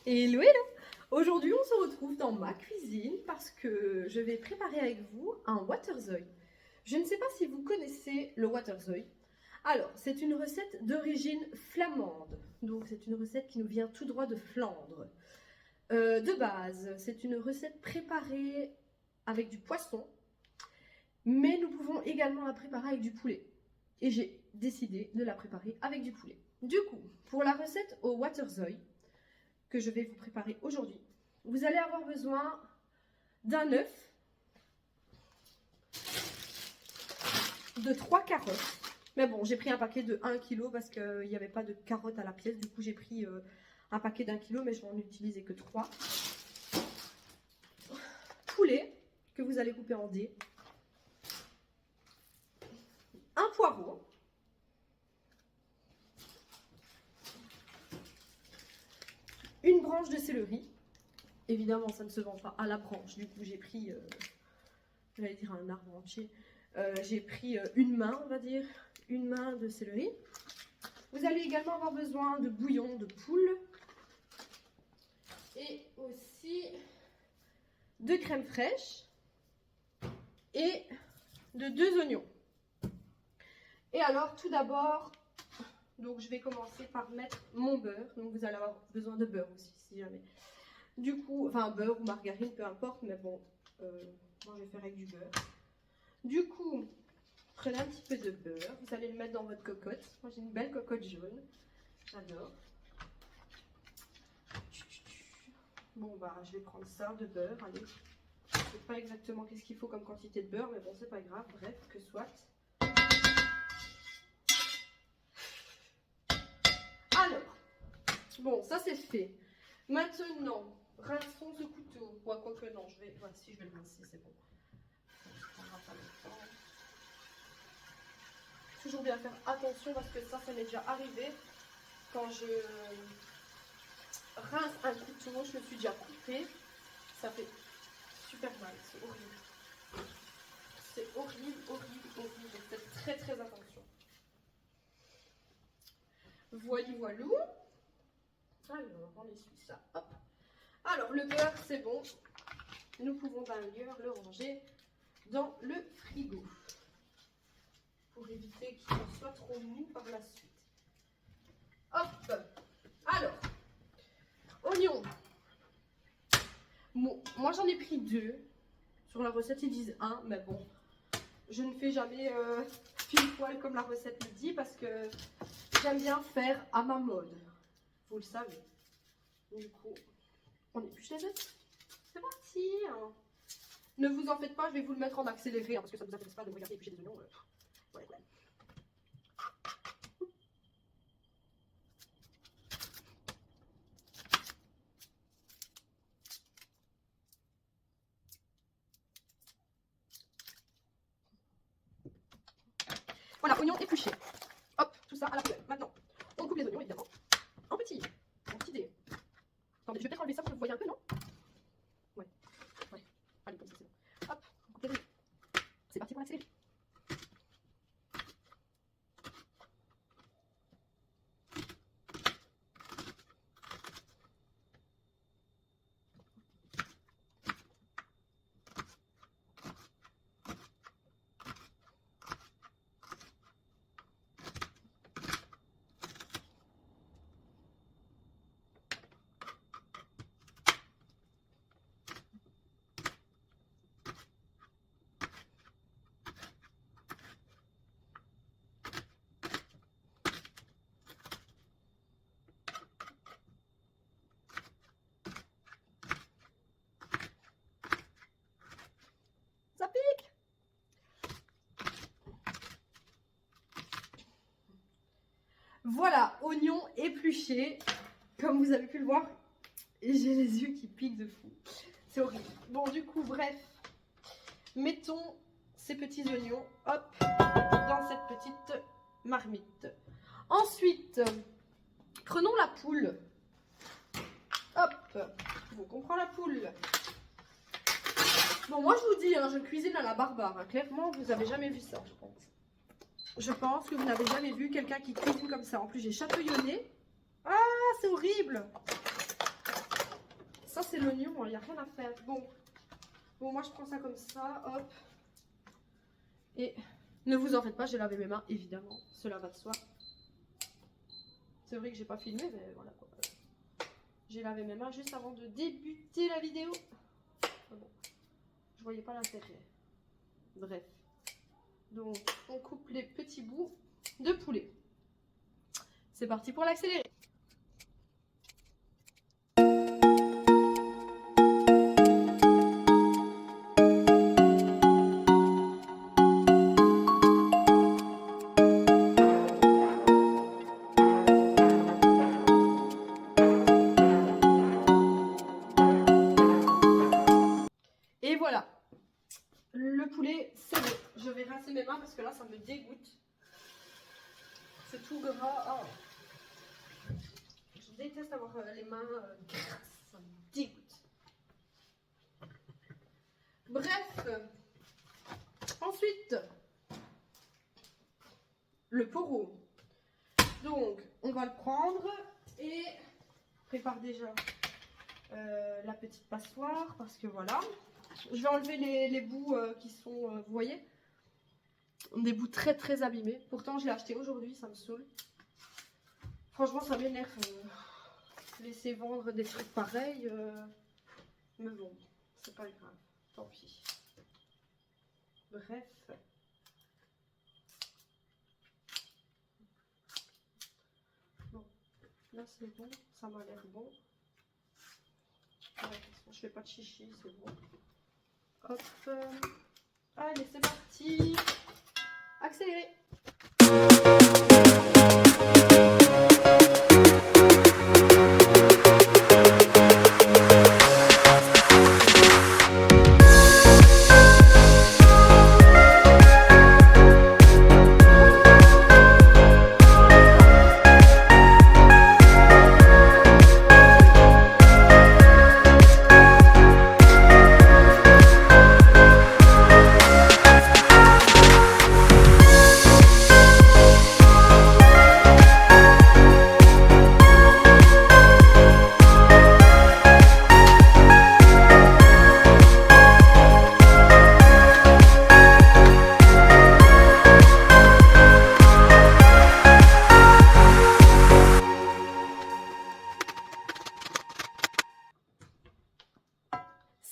Hello, hello! Aujourd'hui, on se retrouve dans ma cuisine parce que je vais préparer avec vous un waterzooi. Je ne sais pas si vous connaissez le waterzooi. Alors, c'est une recette d'origine flamande. Donc, c'est une recette qui nous vient tout droit de Flandre. De base, c'est une recette préparée avec du poisson, mais nous pouvons également la préparer avec du poulet. Et j'ai décidé de la préparer avec du poulet. Du coup, pour la recette au waterzooi, que je vais vous préparer aujourd'hui, vous allez avoir besoin d'un œuf, de 3 carottes. Mais bon, j'ai pris un paquet de 1 kg parce qu'il n'y avait pas de carottes à la pièce. Du coup, j'ai pris un paquet d'1 kg, mais je vais en utiliser que 3. Poulet, que vous allez couper en dés. Un poireau. Une branche de céleri. Évidemment, ça ne se vend pas à la branche. Du coup, j'ai pris, j'allais dire un arbre entier. J'ai pris une main, on va dire, une main de céleri. Vous allez également avoir besoin de bouillon de poule et aussi de crème fraîche et de 2 oignons. Et alors, tout d'abord, donc je vais commencer par mettre mon beurre. Donc vous allez avoir besoin de beurre aussi, si jamais. Du coup, enfin beurre ou margarine, peu importe, mais bon, moi je vais faire avec du beurre. Du coup, prenez un petit peu de beurre, vous allez le mettre dans votre cocotte. Moi j'ai une belle cocotte jaune, j'adore. Bon bah je vais prendre ça de beurre, allez. Je ne sais pas exactement qu'est-ce qu'il faut comme quantité de beurre, mais bon c'est pas grave, bref, que soit. Alors, bon ça c'est fait. Maintenant, rinçons ce couteau. Ouais, quoique non, je vais, ouais, si je vais le rincer, c'est bon. Ça prendra pas longtemps. Toujours bien faire attention parce que ça m'est déjà arrivé. Quand je rince un couteau, je me suis déjà coupé. Ça fait super mal, c'est horrible. C'est horrible, horrible, horrible. Faites très très attention. Voilou. Alors, on essuie ça. Hop. Alors, le beurre, c'est bon. Nous pouvons d'ailleurs le ranger dans le frigo pour éviter qu'il ne soit trop mou par la suite. Hop. Alors, oignons. Bon, moi j'en ai pris 2. Sur la recette ils disent 1, mais bon, je ne fais jamais pile poil comme la recette le dit parce que j'aime bien faire à ma mode. Vous le savez. Du coup, on épluche les œufs. C'est parti. Ne vous en faites pas, je vais vous le mettre en accéléré parce que ça ne vous intéresse pas de me regarder éplucher des oignons. Ouais. Voilà, oignons épluchés. Hop, tout ça à la poubelle. Maintenant, on coupe les oignons évidemment. En petits dés. Attendez, je vais peut-être enlever ça pour que vous voyez un peu, non? Ouais. Allez, comme ça c'est bon. Hop, on coupe les oignons. C'est parti pour l'accélérer. Ça pique. Voilà, oignons épluchés. Comme vous avez pu le voir, j'ai les yeux qui piquent de fou. C'est horrible. Bon, du coup, bref, mettons ces petits oignons, hop, dans cette petite marmite. Ensuite, prenons la poule. Hop, donc on prend la poule. Bon, moi je vous dis, hein, je cuisine à la barbare. Hein. Clairement, vous n'avez jamais vu ça, je pense. Je pense que vous n'avez jamais vu quelqu'un qui cuisine comme ça. En plus, j'ai chatouillonné. Ah, c'est horrible. c'est l'oignon, il n'y a rien à faire. Bon, moi je prends ça comme ça, hop. Et ne vous en faites pas, j'ai lavé mes mains, évidemment, cela va de soi. C'est vrai que j'ai pas filmé, mais voilà quoi. J'ai lavé mes mains juste avant de débuter la vidéo. Bon, je voyais pas l'intérêt. Bref. Donc, on coupe les petits bouts de poulet. C'est parti pour l'accélérer. Et voilà, le poulet, c'est bon. Je vais rincer mes mains parce que là, ça me dégoûte. C'est tout gras. Oh. Je déteste avoir les mains grasses, ça me dégoûte. Bref, ensuite, le poireau. Donc, on va le prendre et prépare déjà la petite passoire parce que voilà. Je vais enlever les bouts qui sont, vous voyez, des bouts très très abîmés. Pourtant, je l'ai acheté aujourd'hui, ça me saoule. Franchement, ça m'énerve. Laisser vendre des trucs pareils. Mais bon, c'est pas grave. Tant pis. Bref. Bon, là c'est bon. Ça m'a l'air bon. Ouais, je fais pas de chichi, c'est bon. Hop. Allez, c'est parti. Accélérer.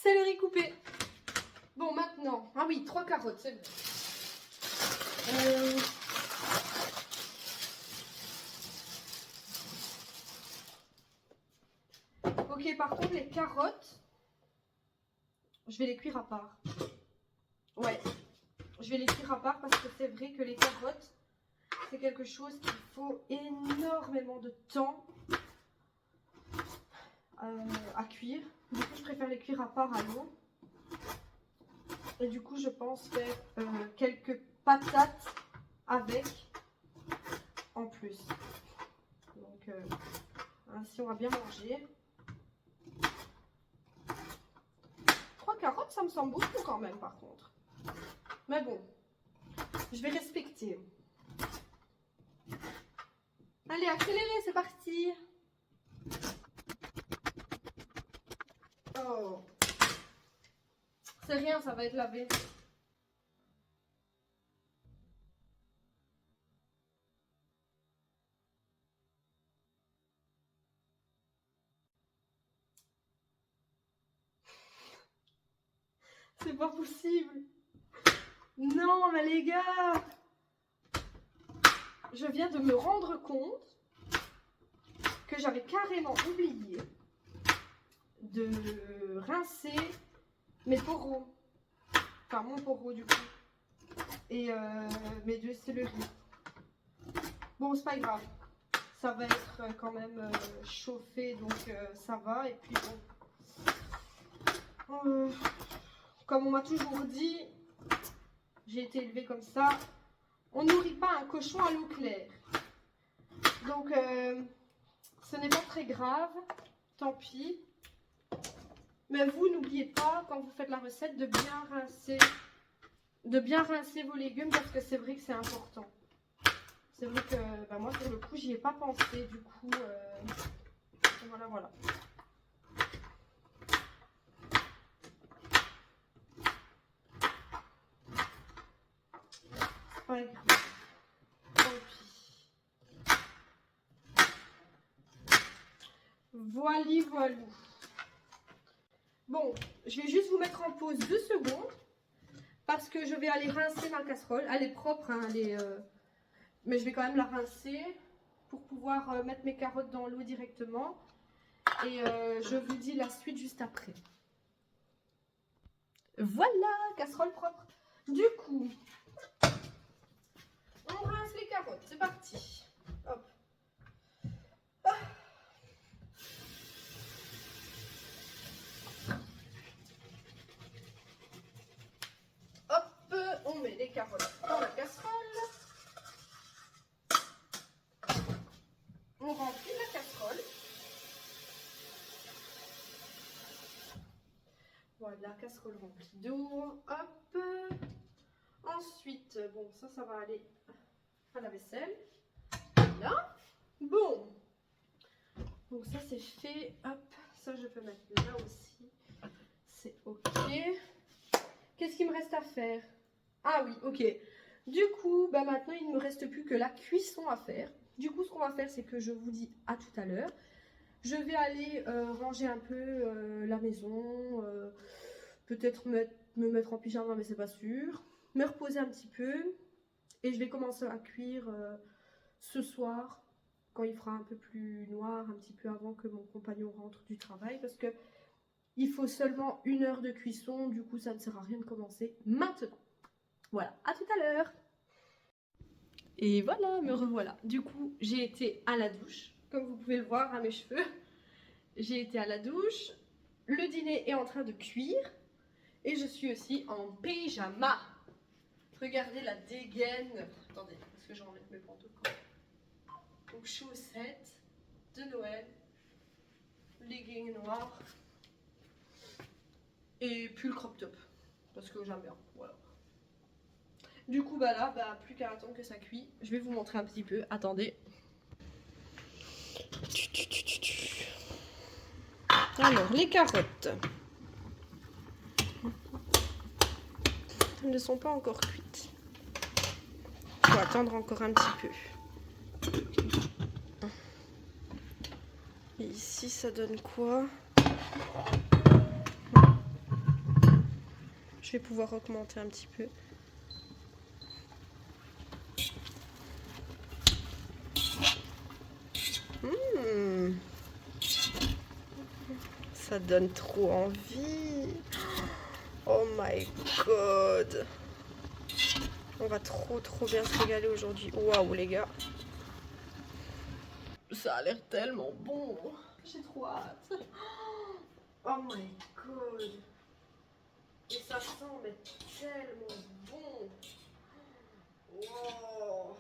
Céleri coupé. Bon, maintenant. Ah oui, 3 carottes, c'est bon. Ok, par contre, les carottes, je vais les cuire à part. Ouais, je vais les cuire à part parce que c'est vrai que les carottes, c'est quelque chose qu'il faut énormément de temps à cuire. Du coup, je préfère les cuire à part à l'eau. Et du coup, je pense faire quelques patates avec en plus. Donc, ainsi, on va bien manger. 3 carottes, ça me semble beaucoup quand même, par contre. Mais bon, je vais respecter. Allez, accélérez, c'est parti. Oh. C'est rien, ça va être lavé. C'est pas possible. Non, mais les gars, je viens de me rendre compte que j'avais carrément oublié de rincer mes poros. Enfin, mon poro du coup. Et mes 2 céleri. Bon, c'est pas grave. Ça va être quand même chauffé, donc ça va. Et puis bon. Comme on m'a toujours dit, j'ai été élevée comme ça. On nourrit pas un cochon à l'eau claire. Donc, ce n'est pas très grave. Tant pis. Mais vous, n'oubliez pas, quand vous faites la recette, de bien rincer vos légumes parce que c'est vrai que c'est important. C'est vrai que bah, moi, sur le coup, j'y ai pas pensé. Du coup, voilà. Voilà, voilà. Bon, je vais juste vous mettre en pause 2 secondes parce que je vais aller rincer ma casserole. Elle est propre, hein, mais je vais quand même la rincer pour pouvoir mettre mes carottes dans l'eau directement. Et je vous dis la suite juste après. Voilà, casserole propre. Du coup, on rince les carottes. C'est parti. Hop. Hop, on met les carottes dans la casserole. On remplit la casserole. Voilà, casserole remplie d'eau. Hop. Ensuite, bon, ça va aller à la vaisselle. Là. Bon. Donc ça, c'est fait. Hop. Ça, je peux mettre là aussi. C'est OK. Qu'est-ce qu'il me reste à faire? Ah oui, OK. Du coup, bah maintenant, il ne me reste plus que la cuisson à faire. Du coup, ce qu'on va faire, c'est que je vous dis à tout à l'heure. Je vais aller ranger un peu la maison. Peut-être me mettre en pyjama, mais c'est pas sûr. Me reposer un petit peu. Et je vais commencer à cuire ce soir, quand il fera un peu plus noir, un petit peu avant que mon compagnon rentre du travail. Parce que il faut seulement 1 heure de cuisson. Du coup, ça ne sert à rien de commencer maintenant. Voilà, à tout à l'heure. Et voilà, me revoilà. Du coup, j'ai été à la douche. Comme vous pouvez le voir à mes cheveux. J'ai été à la douche. Le dîner est en train de cuire. Et je suis aussi en pyjama. Regardez la dégaine. Attendez, parce que j'enlève mes pantoufles. Donc chaussettes de Noël. Leggings noirs. Et pull crop top. Parce que j'aime bien. Voilà. Du coup, bah là, plus qu'à attendre que ça cuit. Je vais vous montrer un petit peu. Attendez. Alors, les carottes. Elles ne sont pas encore cuites. Il faut attendre encore un petit peu. Et ici, ça donne quoi? Je vais pouvoir augmenter un petit peu. Ça donne trop envie. Oh my god. On va trop bien se régaler aujourd'hui. Waouh les gars. Ça a l'air tellement bon. J'ai trop hâte. Oh my god. Et ça sent mais tellement bon. Wow.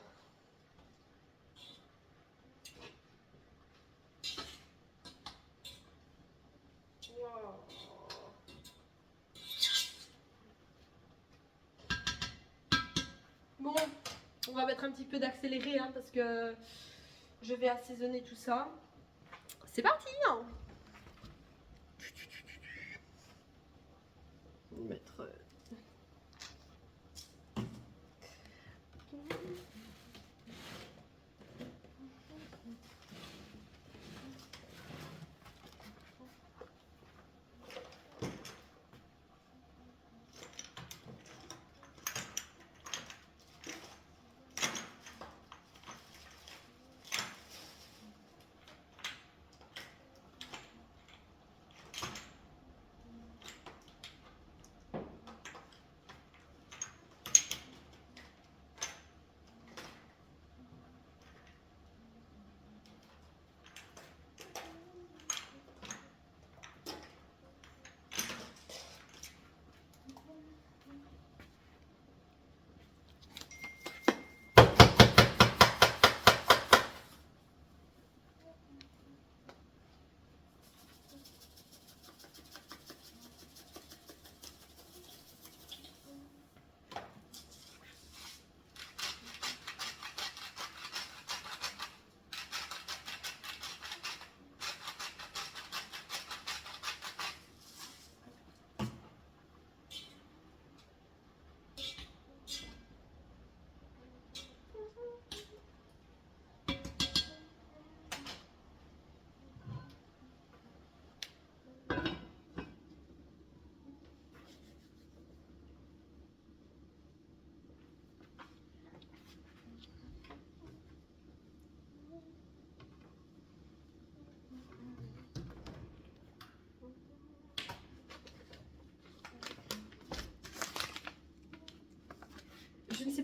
Wow. Bon, on va mettre un petit peu d'accéléré hein, parce que je vais assaisonner tout ça. C'est parti hein. On va mettre...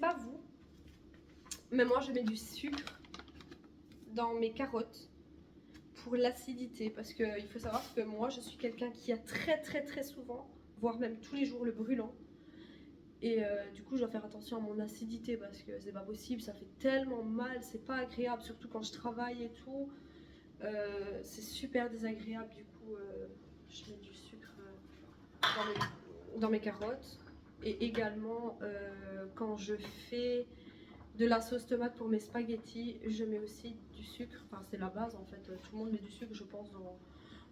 pas vous, mais moi je mets du sucre dans mes carottes pour l'acidité, parce qu'il faut savoir que moi je suis quelqu'un qui a très souvent, voire même tous les jours, le brûlant. Et du coup je dois faire attention à mon acidité parce que c'est pas possible, ça fait tellement mal, c'est pas agréable, surtout quand je travaille et tout. C'est super désagréable, du coup je mets du sucre dans mes carottes. Et également quand je fais de la sauce tomate pour mes spaghettis, je mets aussi du sucre. Enfin c'est la base en fait, tout le monde met du sucre je pense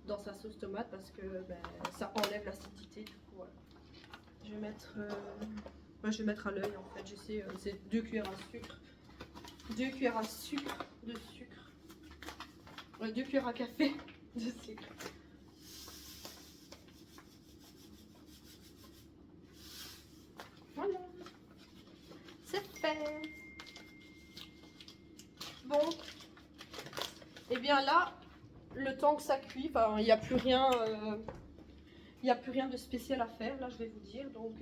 dans sa sauce tomate parce que ben, ça enlève l'acidité. Du coup voilà. Je vais mettre, moi je vais mettre à l'œil en fait, je sais, c'est 2 cuillères à sucre. 2 cuillères à sucre, de sucre. 2 cuillères à café de sucre. Voilà. C'est fait. Bon. Et bien là, le temps que ça cuit, il n'y a plus rien. Il n'y a plus rien de spécial à faire, là je vais vous dire. Donc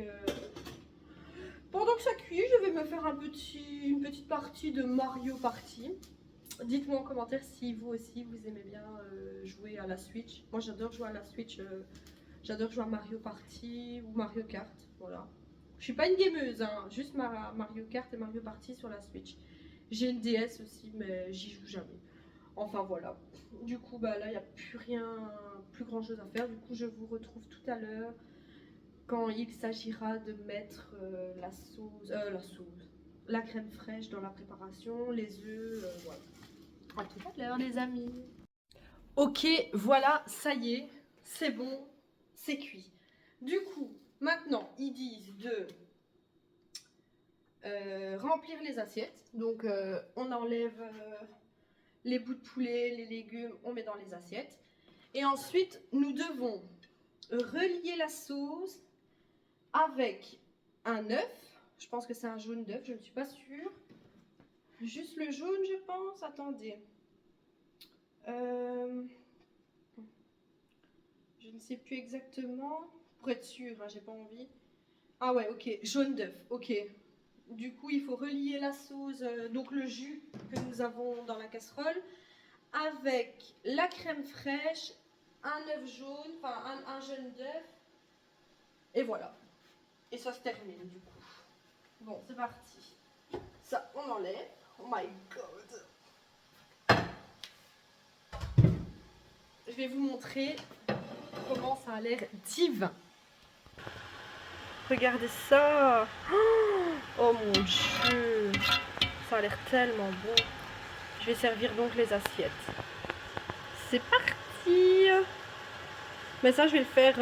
pendant que ça cuit, je vais me faire une petite partie de Mario Party. Dites-moi en commentaire si vous aussi vous aimez bien jouer à la Switch. Moi j'adore jouer à la Switch, j'adore jouer à Mario Party ou Mario Kart, voilà. Je suis pas une gameuse, hein, juste Mario Kart et Mario Party sur la Switch. J'ai une DS aussi, mais j'y joue jamais. Enfin voilà. Du coup bah là il n'y a plus grand chose à faire. Du coup je vous retrouve tout à l'heure quand il s'agira de mettre la crème fraîche dans la préparation, les œufs, voilà. À tout à l'heure les amis. Ok, voilà, ça y est, c'est bon, c'est cuit. Du coup, maintenant, ils disent de remplir les assiettes. Donc, on enlève les bouts de poulet, les légumes, on met dans les assiettes. Et ensuite, nous devons relier la sauce avec un œuf. Je pense que c'est un jaune d'œuf, je ne suis pas sûre. Juste le jaune, je pense. Attendez. Je ne sais plus exactement. Pour être sûre, hein, j'ai pas envie. Ah ouais, ok. Jaune d'œuf, ok. Du coup, il faut relier la sauce, donc le jus que nous avons dans la casserole, avec la crème fraîche, un œuf jaune, enfin un jaune d'œuf. Et voilà. Et ça se termine du coup. Bon, c'est parti. Ça, on enlève. Oh my god. Je vais vous montrer comment ça a l'air divin. Regardez ça. Oh mon dieu. Ça a l'air tellement bon. Je vais servir donc les assiettes. C'est parti. Mais ça, je vais le faire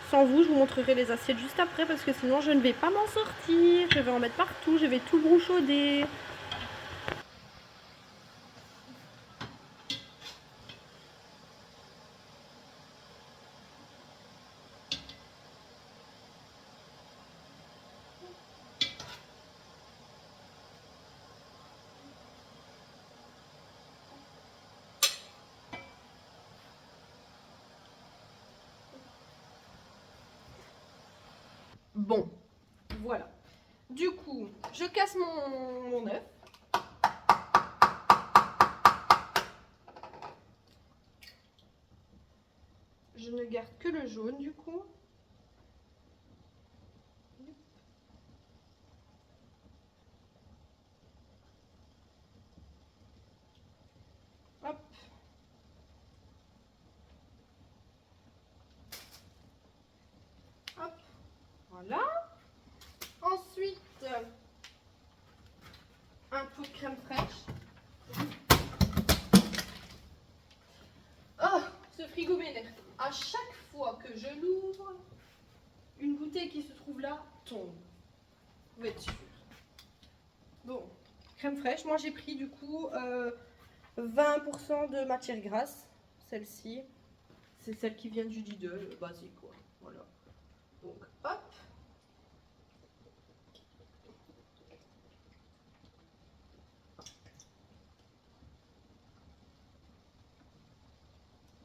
sans vous. Je vous montrerai les assiettes juste après parce que sinon, je ne vais pas m'en sortir. Je vais en mettre partout. Je vais tout brouchauder. Bon, voilà. Du coup, je casse mon œuf. Je ne garde que le jaune du coup. Hop. Hop. Voilà. Ensuite, un pot de crème fraîche. Oh, ce frigo m'énerve. À chaque fois que je l'ouvre, une bouteille qui se trouve là tombe. Vous pouvez être sûr. Bon, crème fraîche. Moi, j'ai pris du coup 20% de matière grasse. Celle-ci, c'est celle qui vient du Lidl, basique quoi. Voilà. Donc, hop.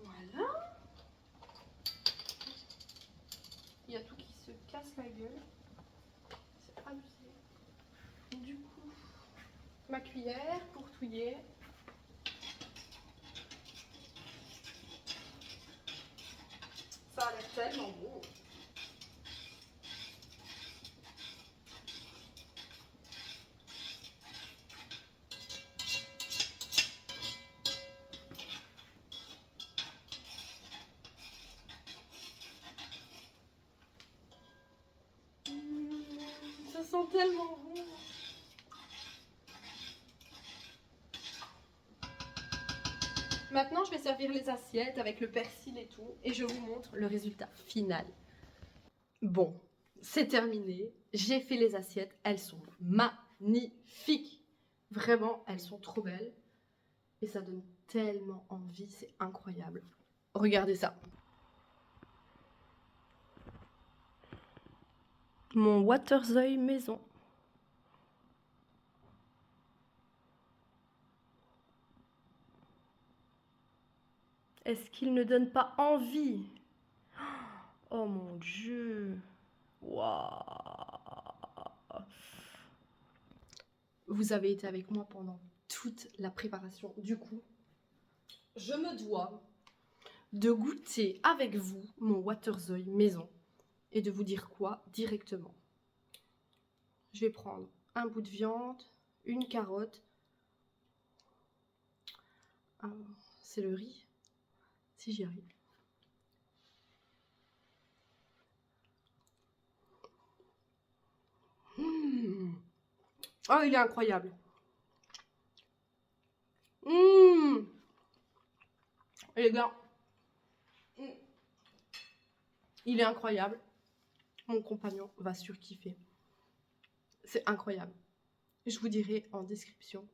Voilà. Il y a tout qui se casse la gueule. C'est abusé. ma cuillère pour touiller. Ça a l'air tellement beau. Ça sent tellement bon. Maintenant, je vais servir les assiettes avec le persil et tout, et je vous montre le résultat final. Bon, c'est terminé. J'ai fait les assiettes. Elles sont magnifiques. Vraiment, elles sont trop belles. Et ça donne tellement envie, c'est incroyable. Regardez ça. Mon Waterzooi maison. Est-ce qu'il ne donne pas envie? Oh mon Dieu. Waouh. Vous avez été avec moi pendant toute la préparation. Du coup, je me dois de goûter avec vous mon Waterzooi maison et de vous dire quoi directement. Je vais prendre un bout de viande, une carotte. C'est le riz, si j'y arrive. Oh, il est incroyable. Les gars, il est incroyable. Mon compagnon va surkiffer. C'est incroyable. Je vous dirai en description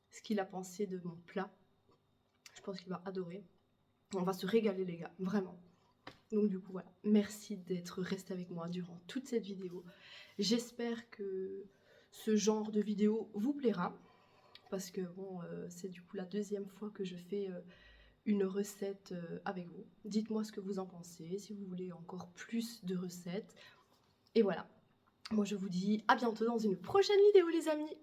ce qu'il a pensé de mon plat. Je pense qu'il va adorer. On va se régaler les gars, vraiment. Donc du coup voilà, merci d'être resté avec moi durant toute cette vidéo. J'espère que ce genre de vidéo vous plaira. Parce que bon, c'est du coup la deuxième fois que je fais une recette avec vous. Dites-moi ce que vous en pensez, si vous voulez encore plus de recettes. Et voilà, moi je vous dis à bientôt dans une prochaine vidéo les amis.